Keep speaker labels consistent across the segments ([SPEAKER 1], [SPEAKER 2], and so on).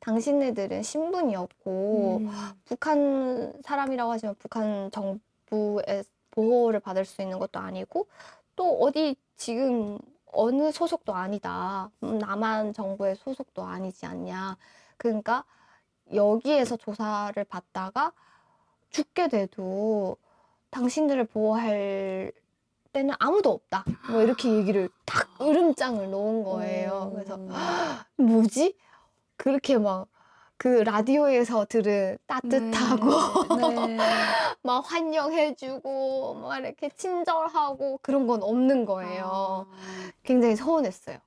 [SPEAKER 1] 당신네들은 신분이 없고 북한 사람이라고 하지만 북한 정부의 보호를 받을 수 있는 것도 아니고 또 어디 지금 어느 소속도 아니다. 남한 정부의 소속도 아니지 않냐. 그러니까 여기에서 조사를 받다가 죽게 돼도 당신들을 보호할 때는 아무도 없다. 뭐 이렇게 얘기를 딱 으름장을 놓은 거예요. 그래서 뭐지? 그렇게 막 그 라디오에서 들은 따뜻하고
[SPEAKER 2] 네.
[SPEAKER 1] 막 환영해주고 막 이렇게 친절하고 그런 건 없는 거예요. 굉장히 서운했어요.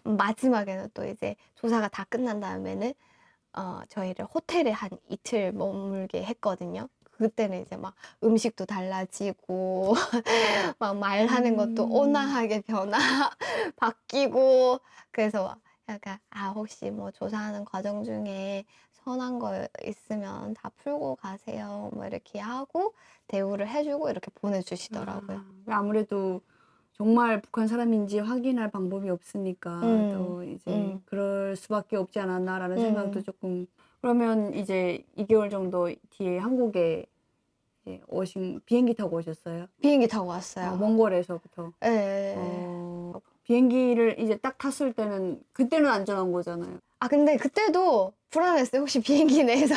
[SPEAKER 1] 마지막에는 또 이제 조사가 다 끝난 다음에는 저희를 호텔에 한 이틀 머물게 했거든요. 그때는 이제 막 음식도 달라지고 막 말하는 것도 온화하게 바뀌고 그래서 막 약간 혹시 뭐 조사하는 과정 중에 선한 거 있으면 다 풀고 가세요 뭐 이렇게 하고 대우를 해주고 이렇게 보내주시더라고요.
[SPEAKER 2] 아무래도 정말 북한 사람인지 확인할 방법이 없으니까 또 이제 그럴 수밖에 없지 않았나라는 생각도 조금. 그러면 이제 2개월 정도 뒤에 한국에 이제 비행기 타고 오셨어요?
[SPEAKER 1] 비행기 타고 왔어요.
[SPEAKER 2] 몽골에서부터.
[SPEAKER 1] 네.
[SPEAKER 2] 비행기를 이제 딱 탔을 때는 그때는 안전한 거잖아요.
[SPEAKER 1] 근데 그때도 불안했어요. 혹시 비행기 내에서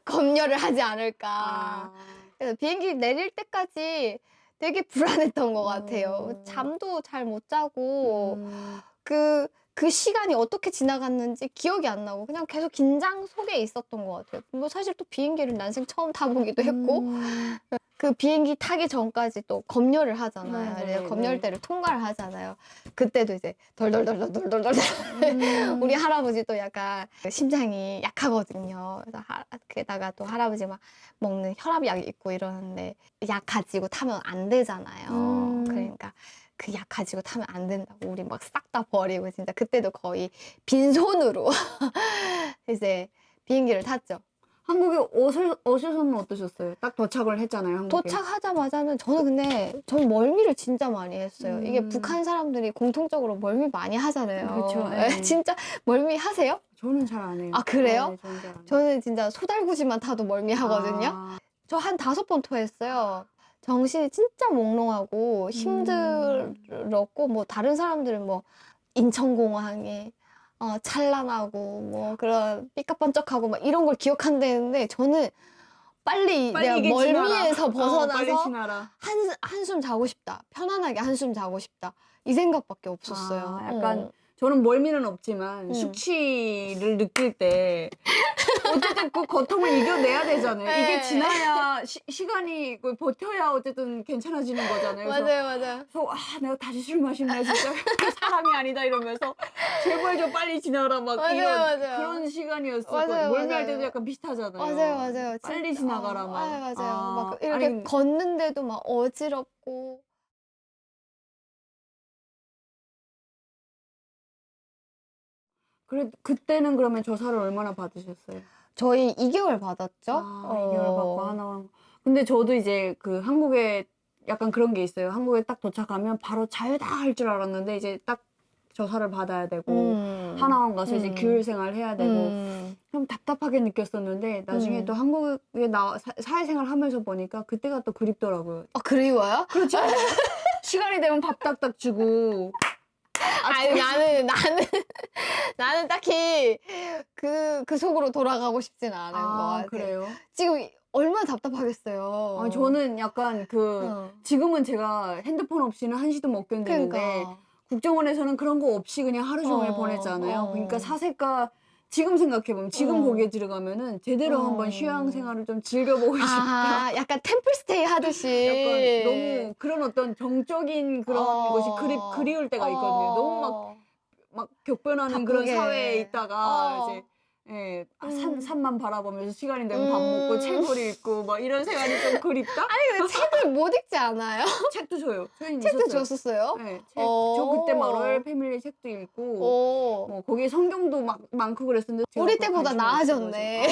[SPEAKER 1] 검열을 하지 않을까. 그래서 비행기 내릴 때까지 되게 불안했던 것 같아요. 잠도 잘 못 자고 그 시간이 어떻게 지나갔는지 기억이 안 나고 그냥 계속 긴장 속에 있었던 것 같아요. 뭐 사실 또 비행기를 난생 처음 타보기도 했고 그 비행기 타기 전까지 또 검열을 하잖아요.
[SPEAKER 2] 네,
[SPEAKER 1] 검열대를 통과를 하잖아요. 그때도 이제 덜덜덜덜덜덜덜 우리 할아버지도 약간 심장이 약하거든요. 그래서 게다가 또 할아버지 막 먹는 혈압약이 있고 이러는데 약 가지고 타면 안 되잖아요. 그러니까 그 약 가지고 타면 안 된다고 우리 막 싹 다 버리고 진짜 그때도 거의 빈손으로 이제 비행기를 탔죠.
[SPEAKER 2] 한국에 오셔서는 어떠셨어요? 딱 도착을 했잖아요, 한국에.
[SPEAKER 1] 도착하자마자는 저는 멀미를 진짜 많이 했어요. 이게 북한 사람들이 공통적으로 멀미 많이 하잖아요.
[SPEAKER 2] 그렇죠.
[SPEAKER 1] 네, 진짜 멀미 하세요?
[SPEAKER 2] 저는 잘 안 해요.
[SPEAKER 1] 그래요?
[SPEAKER 2] 네, 저는 잘 안 해요.
[SPEAKER 1] 저는 진짜 소달구지만 타도 멀미 하거든요. 저 한 5번 토했어요. 정신이 진짜 몽롱하고 힘들었고 뭐 다른 사람들은 뭐 인천공항에 찬란하고 뭐 그런 삐까뻔쩍하고 막 이런 걸 기억한다는데 저는 빨리 내가
[SPEAKER 2] 이게
[SPEAKER 1] 멀미에서
[SPEAKER 2] 지나라. 빨리
[SPEAKER 1] 벗어나서
[SPEAKER 2] 지나라.
[SPEAKER 1] 한숨 자고 싶다. 편안하게 한숨 자고 싶다. 이 생각밖에 없었어요.
[SPEAKER 2] 약간 저는 멀미는 없지만 숙취를 느낄 때 어쨌든 그 고통을 이겨내야 되잖아요.
[SPEAKER 1] 네.
[SPEAKER 2] 이게 지나야 시간이 버텨야 어쨌든 괜찮아지는 거잖아요. 그래서
[SPEAKER 1] 맞아요.
[SPEAKER 2] 내가 다시 술 마시네 진짜 사람이 아니다 이러면서 제발 좀 빨리 지나라 막
[SPEAKER 1] 맞아요.
[SPEAKER 2] 그런 시간이었어요.
[SPEAKER 1] 맞아요,
[SPEAKER 2] 멀미할
[SPEAKER 1] 맞아요.
[SPEAKER 2] 때도 약간 비슷하잖아요.
[SPEAKER 1] 맞아요.
[SPEAKER 2] 빨리
[SPEAKER 1] 진짜.
[SPEAKER 2] 지나가라 막.
[SPEAKER 1] 맞아요. 막 이렇게
[SPEAKER 2] 아니,
[SPEAKER 1] 걷는데도 막 어지럽고.
[SPEAKER 2] 그때는 그러면 조사를 얼마나 받으셨어요?
[SPEAKER 1] 저희 2개월 받았죠?
[SPEAKER 2] 2개월 받고 하나. 근데 저도 이제 그 한국에 약간 그런 게 있어요. 한국에 딱 도착하면 바로 자유 다 할 줄 알았는데 이제 딱 조사를 받아야 되고 하나원 가서 이제 교육 생활 해야 되고 좀 답답하게 느꼈었는데 나중에 또 한국에 사회생활 하면서 보니까 그때가 또 그립더라고요.
[SPEAKER 1] 그리워요?
[SPEAKER 2] 그렇죠. 시간이 되면 밥 딱딱 주고.
[SPEAKER 1] 아니 나는 딱히 그 속으로 돌아가고 싶진 않은 것 같아요.
[SPEAKER 2] 그래요?
[SPEAKER 1] 지금 얼마나 답답하겠어요.
[SPEAKER 2] 저는 약간 지금은 제가 핸드폰 없이는 한시도 못 견디는데
[SPEAKER 1] 그러니까.
[SPEAKER 2] 국정원에서는 그런 거 없이 그냥 하루 종일 보냈잖아요. 그러니까 사색가 지금 생각해보면 지금 거기에 들어가면은 제대로 한번 휴양 생활을 좀 즐겨보고 싶다.
[SPEAKER 1] 약간 템플스테이 하듯이.
[SPEAKER 2] 약간 너무 그런 어떤 정적인 그런 것이 그리울 때가 있거든요. 너무 막 격변하는 그런 사회에 있다가 이제 산만 바라보면서 시간이 되면 밥 먹고 책을 읽고 막 이런 생활이 좀 그립다?
[SPEAKER 1] 아니 근데 책을 못 읽지 않아요?
[SPEAKER 2] 책도 줘요.
[SPEAKER 1] 책도 줬었어요?
[SPEAKER 2] 네, 저 그때 막 로열 패밀리 책도 읽고 뭐 거기에 성경도 막 많고 그랬었는데
[SPEAKER 1] 우리 때보다 나아졌네.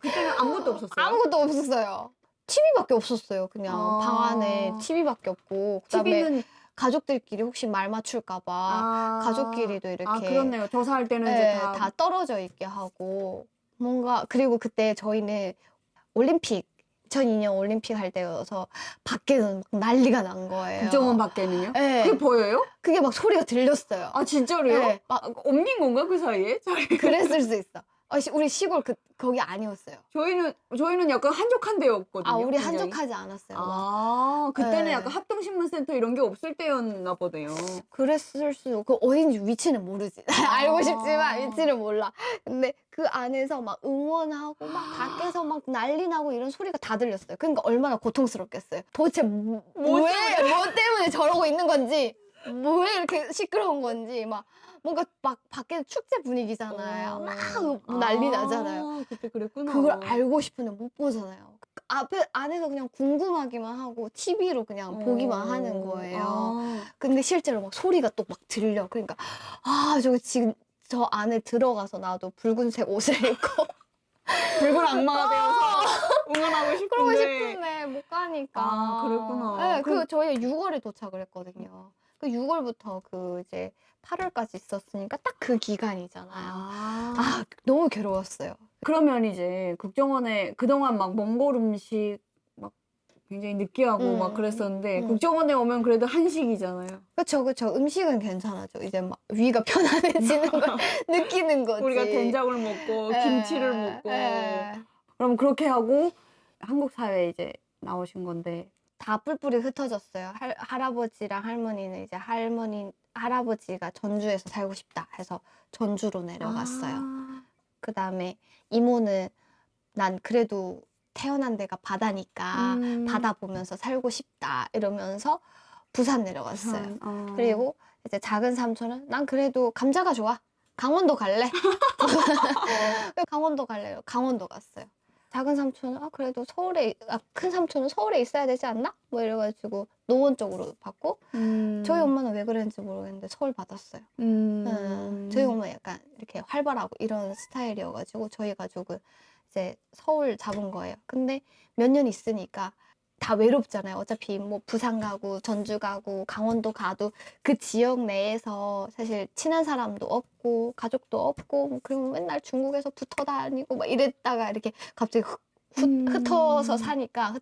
[SPEAKER 2] 그때는 아무것도 없었어요?
[SPEAKER 1] 아무것도 없었어요. TV밖에 없었어요. 그냥 방 안에 TV밖에 없고 그다음에
[SPEAKER 2] TV는
[SPEAKER 1] 가족들끼리 혹시 말 맞출까 봐 가족끼리도
[SPEAKER 2] 아,
[SPEAKER 1] 이렇게
[SPEAKER 2] 그렇네요. 조사할 때는 이제
[SPEAKER 1] 예,
[SPEAKER 2] 다.
[SPEAKER 1] 다 떨어져 있게 하고 뭔가 그리고 그때 저희는 올림픽 2002년 올림픽 할 때여서 밖에는 막 난리가 난 거예요.
[SPEAKER 2] 국정원 밖에는요?
[SPEAKER 1] 예.
[SPEAKER 2] 그게 보여요?
[SPEAKER 1] 그게 막 소리가 들렸어요.
[SPEAKER 2] 아, 진짜로요?
[SPEAKER 1] 네.
[SPEAKER 2] 옮긴 건가, 그 사이에?
[SPEAKER 1] 그랬을 수 있어. 우리 시골 거기 아니었어요.
[SPEAKER 2] 저희는 약간 한적한 데였거든요.
[SPEAKER 1] 우리
[SPEAKER 2] 굉장히.
[SPEAKER 1] 한적하지 않았어요.
[SPEAKER 2] 그때는
[SPEAKER 1] 네.
[SPEAKER 2] 약간 합동신문센터 이런 게 없을 때였나 보네요.
[SPEAKER 1] 그랬을 수도, 그 어딘지 위치는 모르지. 알고 싶지만 위치를 몰라. 근데 그 안에서 막 응원하고 막 밖에서 막 난리 나고 이런 소리가 다 들렸어요. 그러니까 얼마나 고통스럽겠어요. 도대체 뭐 때문에 저러고 있는 건지, 왜 이렇게 시끄러운 건지, 막 뭔가 막 밖에 축제 분위기잖아요. 막 난리 나잖아요.
[SPEAKER 2] 그때 그랬구나.
[SPEAKER 1] 그걸 알고 싶은데 못 보잖아요. 안에서 그냥 궁금하기만 하고 TV로 그냥 보기만 하는 거예요. 근데 실제로 막 소리가 또 막 들려. 그러니까 저기 지금 저 안에 들어가서 나도 붉은색 옷을 입고
[SPEAKER 2] 붉은 악마가 되어서 응원하고
[SPEAKER 1] 그러고
[SPEAKER 2] 싶은데.
[SPEAKER 1] 싶은데 못 가니까.
[SPEAKER 2] 그랬구나.
[SPEAKER 1] 네, 저희가 6월에 도착을 했거든요. 그 6월부터 그 이제 8월까지 있었으니까 딱 그 기간이잖아요. 너무 괴로웠어요.
[SPEAKER 2] 그러면 이제 국정원에 그동안 막 몽골 음식 막 굉장히 느끼하고 막 그랬었는데 국정원에 오면 그래도 한식이잖아요.
[SPEAKER 1] 그쵸. 음식은 괜찮아죠. 이제 막 위가 편안해지는 걸 느끼는 거지.
[SPEAKER 2] 우리가 된장을 먹고 김치를 먹고. 그럼 그렇게 하고 한국 사회에 이제 나오신 건데.
[SPEAKER 1] 다 뿔뿔이 흩어졌어요. 할아버지랑 할머니는 이제 할아버지가 전주에서 살고 싶다 해서 전주로 내려갔어요. 그 다음에 이모는 난 그래도 태어난 데가 바다니까 바다 보면서 살고 싶다 이러면서 부산 내려갔어요. 그리고 이제 작은 삼촌은 난 그래도 감자가 좋아. 강원도 갈래? 강원도 갈래요. 강원도 갔어요. 작은 삼촌은 그래도 큰 삼촌은 서울에 있어야 되지 않나? 뭐 이래가지고 노원 쪽으로 받고 저희 엄마는 왜 그랬는지 모르겠는데 서울 받았어요. 저희 엄마 약간 이렇게 활발하고 이런 스타일이어가지고 저희 가족은 이제 서울 잡은 거예요. 근데 몇 년 있으니까 다 외롭잖아요. 어차피 뭐 부산 가고 전주 가고 강원도 가도 그 지역 내에서 사실 친한 사람도 없고 가족도 없고 뭐 그리고 맨날 중국에서 붙어 다니고 막 이랬다가 이렇게 갑자기 흩어져서 사니까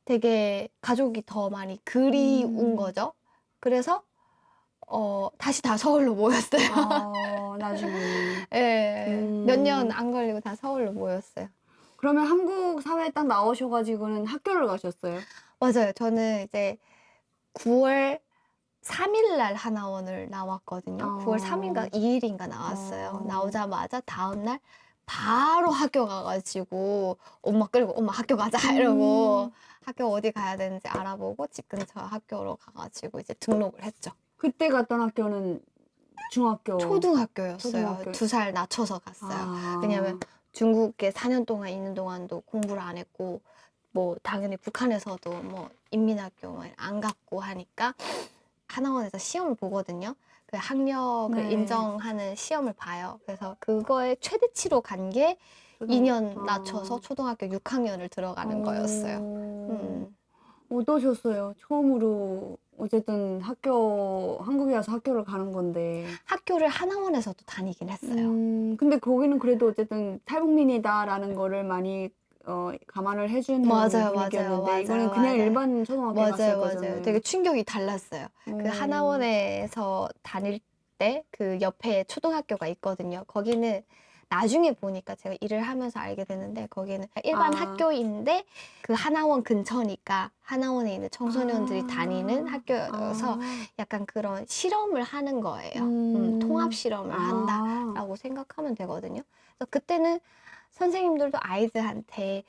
[SPEAKER 1] 되게 가족이 더 많이 그리운 거죠. 그래서 다시 다 서울로 모였어요.
[SPEAKER 2] 나중에.
[SPEAKER 1] 몇 년 안 걸리고 다 서울로 모였어요.
[SPEAKER 2] 그러면 한국 사회에 딱 나오셔가지고는 학교를 가셨어요?
[SPEAKER 1] 맞아요. 저는 이제 9월 3일 날 하나원을 나왔거든요. 9월 3일인가 2일인가 나왔어요. 나오자마자 다음날 바로 학교 가가지고 엄마 끌고 엄마 학교 가자 이러고 학교 어디 가야 되는지 알아보고 집 근처 학교로 가가지고 이제 등록을 했죠.
[SPEAKER 2] 그때 갔던 학교는 중학교?
[SPEAKER 1] 초등학교였어요. 2살 낮춰서 갔어요. 왜냐면 중국에 4년 동안 있는 동안도 공부를 안 했고 뭐 당연히 북한에서도 뭐 인민학교 안 갔고 하니까 하나원에서 시험을 보거든요. 그 학력을 인정하는 시험을 봐요. 그래서 그거에 최대치로 간 게 2년 낮춰서 초등학교 6학년을 들어가는 거였어요.
[SPEAKER 2] 어떠셨어요? 처음으로 어쨌든 한국에 와서 학교를 가는 건데.
[SPEAKER 1] 학교를 하나원에서도 다니긴 했어요.
[SPEAKER 2] 근데 거기는 그래도 어쨌든 탈북민이다라는 거를 많이 감안을 해주는
[SPEAKER 1] 맞아요.
[SPEAKER 2] 분위기였는데 이거는 그냥 일반 초등학교 갔을 거잖아요.
[SPEAKER 1] 되게 충격이 달랐어요. 그 하나원에서 다닐 때 그 옆에 초등학교가 있거든요. 거기는 나중에 보니까 제가 일을 하면서 알게 됐는데 거기는 일반 학교인데 그 하나원 근처니까 하나원에 있는 청소년들이 다니는 학교여서 약간 그런 실험을 하는 거예요. 통합 실험을 한다라고 생각하면 되거든요. 그래서 그때는 선생님들도 아이들한테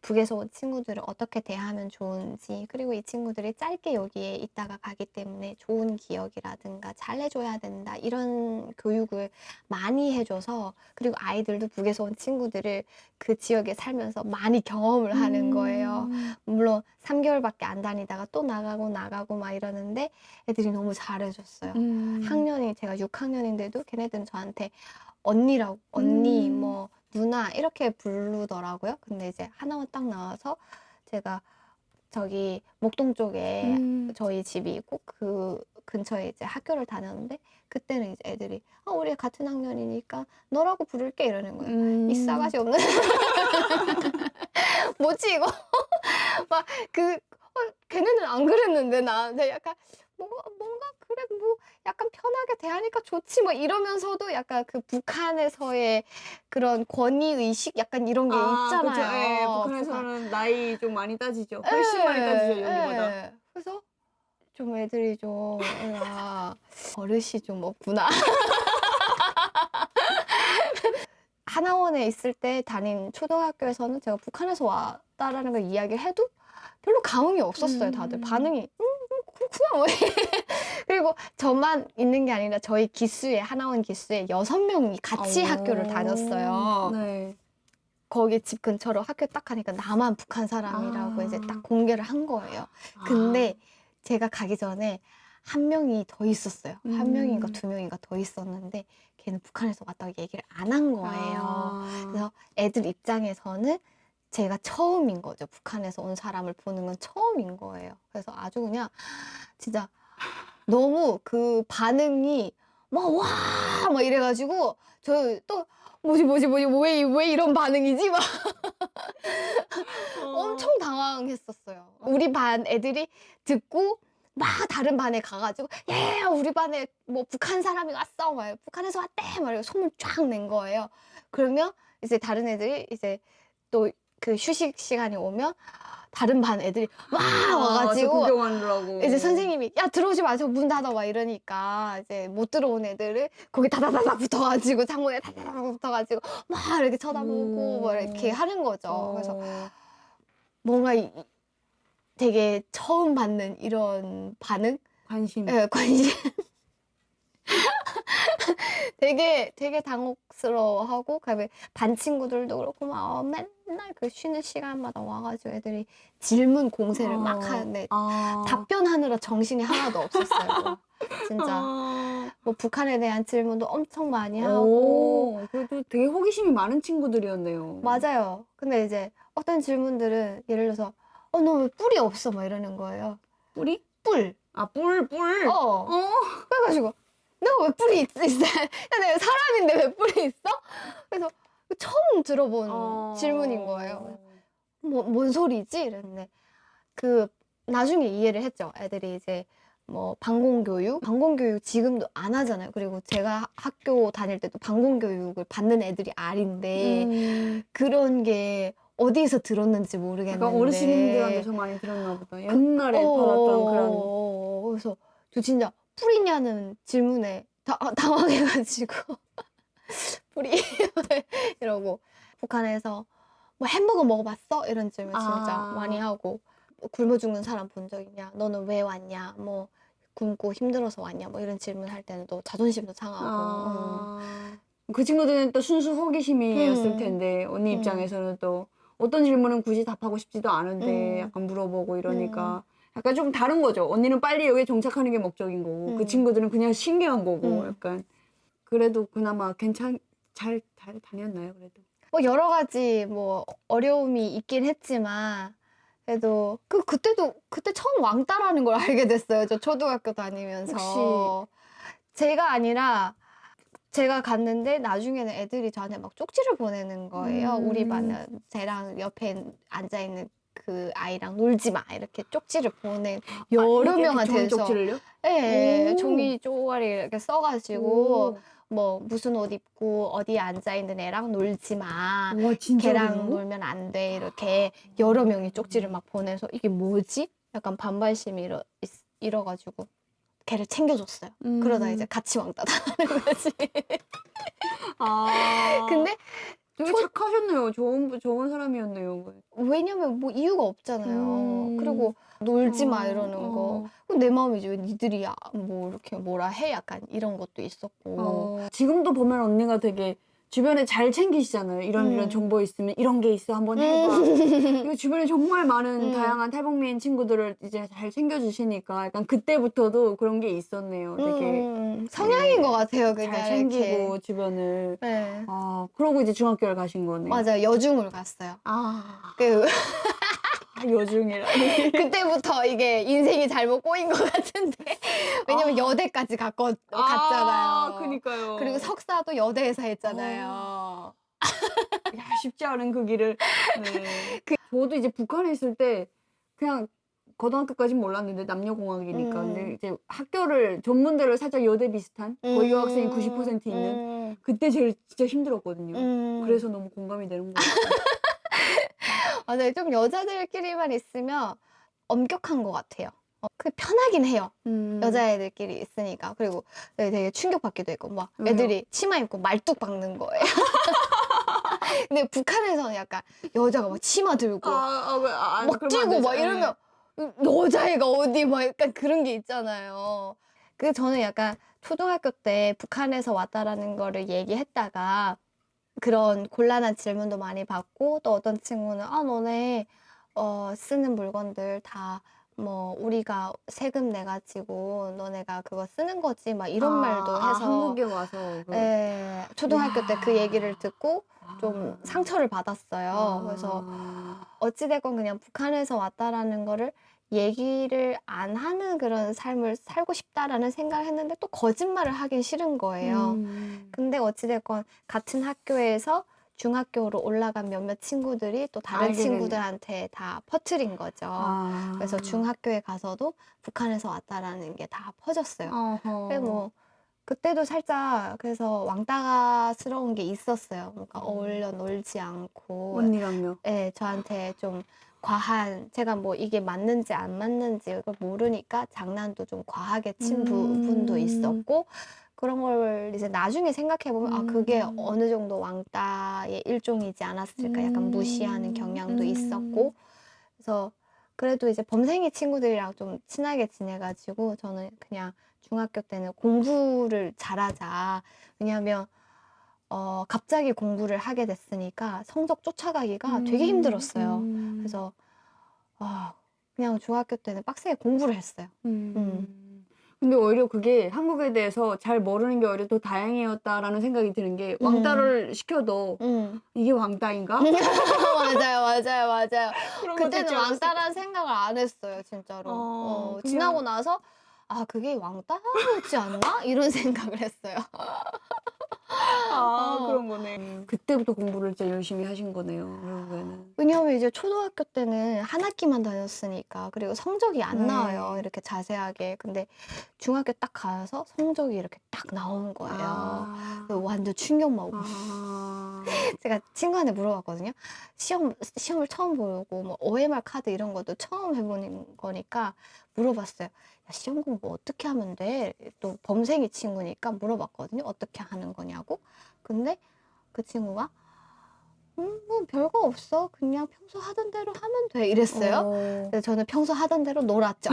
[SPEAKER 1] 북에서 온 친구들을 어떻게 대하면 좋은지 그리고 이 친구들이 짧게 여기에 있다가 가기 때문에 좋은 기억이라든가 잘해줘야 된다 이런 교육을 많이 해줘서 그리고 아이들도 북에서 온 친구들을 그 지역에 살면서 많이 경험을 하는 거예요. 물론 3개월밖에 안 다니다가 또 나가고 막 이러는데 애들이 너무 잘해줬어요. 학년이 제가 6학년인데도 걔네들은 저한테 언니 뭐 누나 이렇게 부르더라고요. 근데 이제 하나만 딱 나와서 제가 저기 목동 쪽에
[SPEAKER 2] 음.
[SPEAKER 1] 저희 집이 있고 그 근처에 이제 학교를 다녔는데 그때는 이제 애들이 우리 같은 학년이니까 너라고 부를게 이러는 거예요. 이 싸가지 없는 뭐지 이거? 막 걔네는 안 그랬는데 나한테 약간 뭔가 그래 뭐 약간 편하게 대하니까 좋지 뭐 이러면서도 약간 그 북한에서의 그런 권위 의식 약간 이런 게
[SPEAKER 2] 그쵸. 예,
[SPEAKER 1] 있잖아요.
[SPEAKER 2] 북한에서는 나이 좀 많이 따지죠. 훨씬 많이 따지죠, 여기보다.
[SPEAKER 1] 그래서 좀 애들이 좀 버릇이 좀 없구나. 하나원에 있을 때 다닌 초등학교에서는 제가 북한에서 왔다라는 걸 이야기를 해도 별로 감흥이 없었어요. 다들 반응이 그렇구나 뭐. 그리고 저만 있는 게 아니라 저희 기수에 하나원 기수에 6명이 같이 학교를 다녔어요.
[SPEAKER 2] 네.
[SPEAKER 1] 거기 집 근처로 학교 딱 가니까 나만 북한 사람이라고 이제 딱 공개를 한 거예요.
[SPEAKER 2] 아.
[SPEAKER 1] 근데 제가 가기 전에 한 명이 더 있었어요. 한 명인가
[SPEAKER 2] 음.
[SPEAKER 1] 2명인가 더 있었는데 걔는 북한에서 왔다고 얘기를 안 한 거예요.
[SPEAKER 2] 아.
[SPEAKER 1] 그래서 애들 입장에서는 제가 처음인 거죠. 북한에서 온 사람을 보는 건 처음인 거예요. 그래서 아주 그냥 진짜 너무 그 반응이 막 이래가지고 저 또 뭐지 왜 이런 반응이지? 막 엄청 당황했었어요. 우리 반 애들이 듣고 막 다른 반에 가가지고 우리 반에 뭐 북한 사람이 왔어 막 북한에서 왔대 막 이러고 소문 쫙 낸 거예요. 그러면 이제 다른 애들이 이제 또 그 휴식 시간이 오면 다른 반 애들이 막 와가지고
[SPEAKER 2] 구경하느라고.
[SPEAKER 1] 이제 선생님이 야 들어오지 마세요 문 닫아 막 이러니까 이제 못 들어온 애들을 거기 다다다닥 붙어가지고 창문에 다다다닥 붙어가지고 막 이렇게 쳐다보고 뭐 이렇게 하는 거죠. 그래서 뭔가 되게 처음 받는 이런 반응?
[SPEAKER 2] 관심.
[SPEAKER 1] 예, 관심. 되게 당혹스러워하고 그다음에 반 친구들도 그렇고 막 맨날 그 쉬는 시간마다 와가지고 애들이 질문 공세를 막 하는데 답변하느라 정신이 하나도 없었어요. 진짜 뭐 북한에 대한 질문도 엄청 많이 하고
[SPEAKER 2] 그래도 되게 호기심이 많은 친구들이었네요.
[SPEAKER 1] 맞아요. 근데 이제 어떤 질문들은 예를 들어서 너 왜 뿔이 없어? 막 이러는 거예요.
[SPEAKER 2] 뿔이?
[SPEAKER 1] 뿔.
[SPEAKER 2] 뿔.
[SPEAKER 1] 그래가지고 내가 왜 뿔이 있어? 야, 내가 사람인데 왜 뿔이 있어? 그래서 처음 들어본 질문인 거예요. 뭔 소리지? 이랬는데 나중에 이해를 했죠. 애들이 이제 뭐 방공교육 지금도 안 하잖아요. 그리고 제가 학교 다닐 때도 방공교육을 받는 애들이 아닌데 그런 게 어디에서 들었는지 모르겠는데
[SPEAKER 2] 약간 어르신들한테서 많이 들었나 보다. 옛날에 받았던 그런.
[SPEAKER 1] 그래서 저 진짜 뿔이냐는 질문에 당황해가지고 뿔이 이러고 북한에서 뭐 햄버거 먹어봤어? 이런 질문 진짜 많이 하고 굶어 죽는 사람 본 적 있냐? 너는 왜 왔냐? 뭐 굶고 힘들어서 왔냐? 뭐 이런 질문 할 때는 또 자존심도 상하고
[SPEAKER 2] 그 친구들은 또 순수 호기심이었을 텐데 언니 입장에서는 또 어떤 질문은 굳이 답하고 싶지도 않은데 약간 물어보고 이러니까 약간 좀 다른 거죠. 언니는 빨리 여기에 정착하는 게 목적인 거고 그 친구들은 그냥 신기한 거고 약간 그래도 그나마 잘 다녔나요 그래도?
[SPEAKER 1] 뭐 여러 가지 뭐 어려움이 있긴 했지만 그래도 그때 처음 왕따라는 걸 알게 됐어요. 저 초등학교 다니면서.
[SPEAKER 2] 혹시
[SPEAKER 1] 제가 아니라 제가 갔는데 나중에는 애들이 저한테 막 쪽지를 보내는 거예요. 우리 반은 쟤랑 옆에 앉아있는 그 아이랑 놀지 마 이렇게 쪽지를 여러 명한테
[SPEAKER 2] 종이
[SPEAKER 1] 해서
[SPEAKER 2] 쪽지를요?
[SPEAKER 1] 네, 종이 쪼가리 이렇게 써가지고 뭐 무슨 옷 입고 어디에 앉아있는 애랑 놀지 마.
[SPEAKER 2] 와 진짜로?
[SPEAKER 1] 걔랑 놀면 안 돼. 이렇게 여러 명이 쪽지를 막 보내서 이게 뭐지? 약간 반발심이 일어가지고 걔를 챙겨줬어요. 그러다 이제 같이 왕따 당하는 거지. 근데
[SPEAKER 2] 되게 착하셨네요. 좋은 사람이었네요.
[SPEAKER 1] 왜냐면 뭐 이유가 없잖아요. 그리고 놀지 마 이러는 거. 내 마음이지. 왜 니들이 뭐 이렇게 뭐라 해? 약간 이런 것도 있었고.
[SPEAKER 2] 지금도 보면 언니가 되게 주변에 잘 챙기시잖아요. 이런 정보 있으면 이런 게 있어 한번 해봐. 이거 주변에 정말 많은 다양한 탈북민 친구들을 이제 잘 챙겨주시니까 약간 그때부터도 그런 게 있었네요. 되게
[SPEAKER 1] 성향인 것 같아요. 그냥
[SPEAKER 2] 잘 챙기고
[SPEAKER 1] 이렇게.
[SPEAKER 2] 주변을.
[SPEAKER 1] 네.
[SPEAKER 2] 그러고 이제 중학교를 가신 거네요.
[SPEAKER 1] 맞아요. 여중을 갔어요.
[SPEAKER 2] 여중이라니.
[SPEAKER 1] 그때부터 이게 인생이 잘못 꼬인 것 같은데. 왜냐면 여대까지 갔잖아요.
[SPEAKER 2] 그니까요.
[SPEAKER 1] 그리고 석사도 여대에서 했잖아요.
[SPEAKER 2] 야, 쉽지 않은 그 길을. 네. 저도 이제 북한에 있을 때 그냥 고등학교까지는 몰랐는데 남녀공학이니까. 근데 이제 학교를 전문대를 살짝 여대 비슷한 거의 여학생이 90% 있는 그때 제일 진짜 힘들었거든요. 그래서 너무 공감이 되는 것 같아요.
[SPEAKER 1] 맞아요. 좀 여자들끼리만 있으면 엄격한 것 같아요. 그 편하긴 해요. 여자애들끼리 있으니까. 그리고 되게 충격받기도 했고, 막
[SPEAKER 2] 왜요?
[SPEAKER 1] 애들이 치마 입고 말뚝 박는 거예요. 근데 북한에서는 약간 여자가 막 치마 들고 막 뛰고 막 이러면 여자애가 어디 막 약간 그런 게 있잖아요. 그 저는 약간 초등학교 때 북한에서 왔다라는 거를 얘기했다가 그런 곤란한 질문도 많이 받고 또 어떤 친구는 너네 쓰는 물건들 다 뭐 우리가 세금 내 가지고 너네가 그거 쓰는 거지 막 이런 말도 해서
[SPEAKER 2] 한국에 와서
[SPEAKER 1] 예, 초등학교 때 그 얘기를 듣고 좀 상처를 받았어요. 그래서 어찌됐건 그냥 북한에서 왔다라는 거를 얘기를 안 하는 그런 삶을 살고 싶다라는 생각을 했는데 또 거짓말을 하긴 싫은 거예요. 근데 어찌됐건 같은 학교에서 중학교로 올라간 몇몇 친구들이 또 다른
[SPEAKER 2] 알게
[SPEAKER 1] 친구들한테 다 퍼뜨린 거죠. 그래서 중학교에 가서도 북한에서 왔다라는 게 다 퍼졌어요. 근데 뭐 그때도 살짝 그래서 왕따스러운 게 있었어요. 그러니까 어울려 놀지 않고,
[SPEAKER 2] 언니랑요.
[SPEAKER 1] 예, 저한테 좀 과한, 제가 뭐 이게 맞는지 안 맞는지 그걸 모르니까 장난도 좀 과하게 친 부분도 있었고, 그런 걸 이제 나중에 생각해보면, 그게 어느 정도 왕따의 일종이지 않았을까. 약간 무시하는 경향도 있었고, 그래서 그래도 이제 범생이 친구들이랑 좀 친하게 지내가지고, 저는 그냥 중학교 때는 공부를 잘하자. 왜냐하면 갑자기 공부를 하게 됐으니까 성적 쫓아가기가 되게 힘들었어요. 그래서 그냥 중학교 때는 빡세게 공부를 했어요.
[SPEAKER 2] 근데 오히려 그게 한국에 대해서 잘 모르는 게 오히려 더 다행이었다라는 생각이 드는 게 왕따를 시켜도 이게 왕따인가?
[SPEAKER 1] 맞아요.
[SPEAKER 2] 그런 것도 있지
[SPEAKER 1] 그때는
[SPEAKER 2] 않았을까?
[SPEAKER 1] 왕따란 생각을 안 했어요, 진짜로. 지나고 나서 그게 왕따였지 않나? 이런 생각을 했어요.
[SPEAKER 2] 그런 거네. 그때부터 공부를 진짜 열심히 하신 거네요, 결국에는.
[SPEAKER 1] 왜냐하면 이제 초등학교 때는 한 학기만 다녔으니까 그리고 성적이 안 나와요, 이렇게 자세하게. 근데 중학교 딱 가서 성적이 이렇게 딱 나오는 거예요. 그래서 완전 충격 먹고 제가 친구한테 물어봤거든요. 시험을 처음 보고 뭐 OMR 카드 이런 것도 처음 해보는 거니까 물어봤어요. 야, 시험 공부 어떻게 하면 돼? 또 범생이 친구니까 물어봤거든요. 어떻게 하는 거냐고. 근데 그 친구가 뭐 별거 없어. 그냥 평소 하던 대로 하면 돼. 이랬어요. 그래서 저는 평소 하던 대로 놀았죠.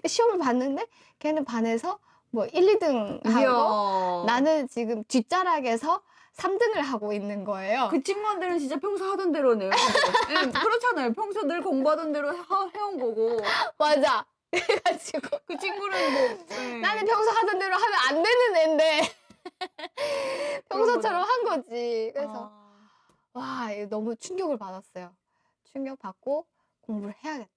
[SPEAKER 1] 시험을 봤는데 걔는 반에서 뭐 1, 2등 하고 나는 지금 뒷자락에서 3등을 하고 있는 거예요.
[SPEAKER 2] 그 친구한테는 진짜 평소 하던 대로네요. 네, 그렇잖아요. 평소 늘 공부하던 대로 해온 거고.
[SPEAKER 1] 맞아. 그래가지고
[SPEAKER 2] 그 친구는 뭐
[SPEAKER 1] 나는 평소 하던 대로 하면 안 되는 애인데 평소처럼 한 거지. 그래서 와, 이거 너무 충격을 받았어요. 충격받고 공부를 해야겠다.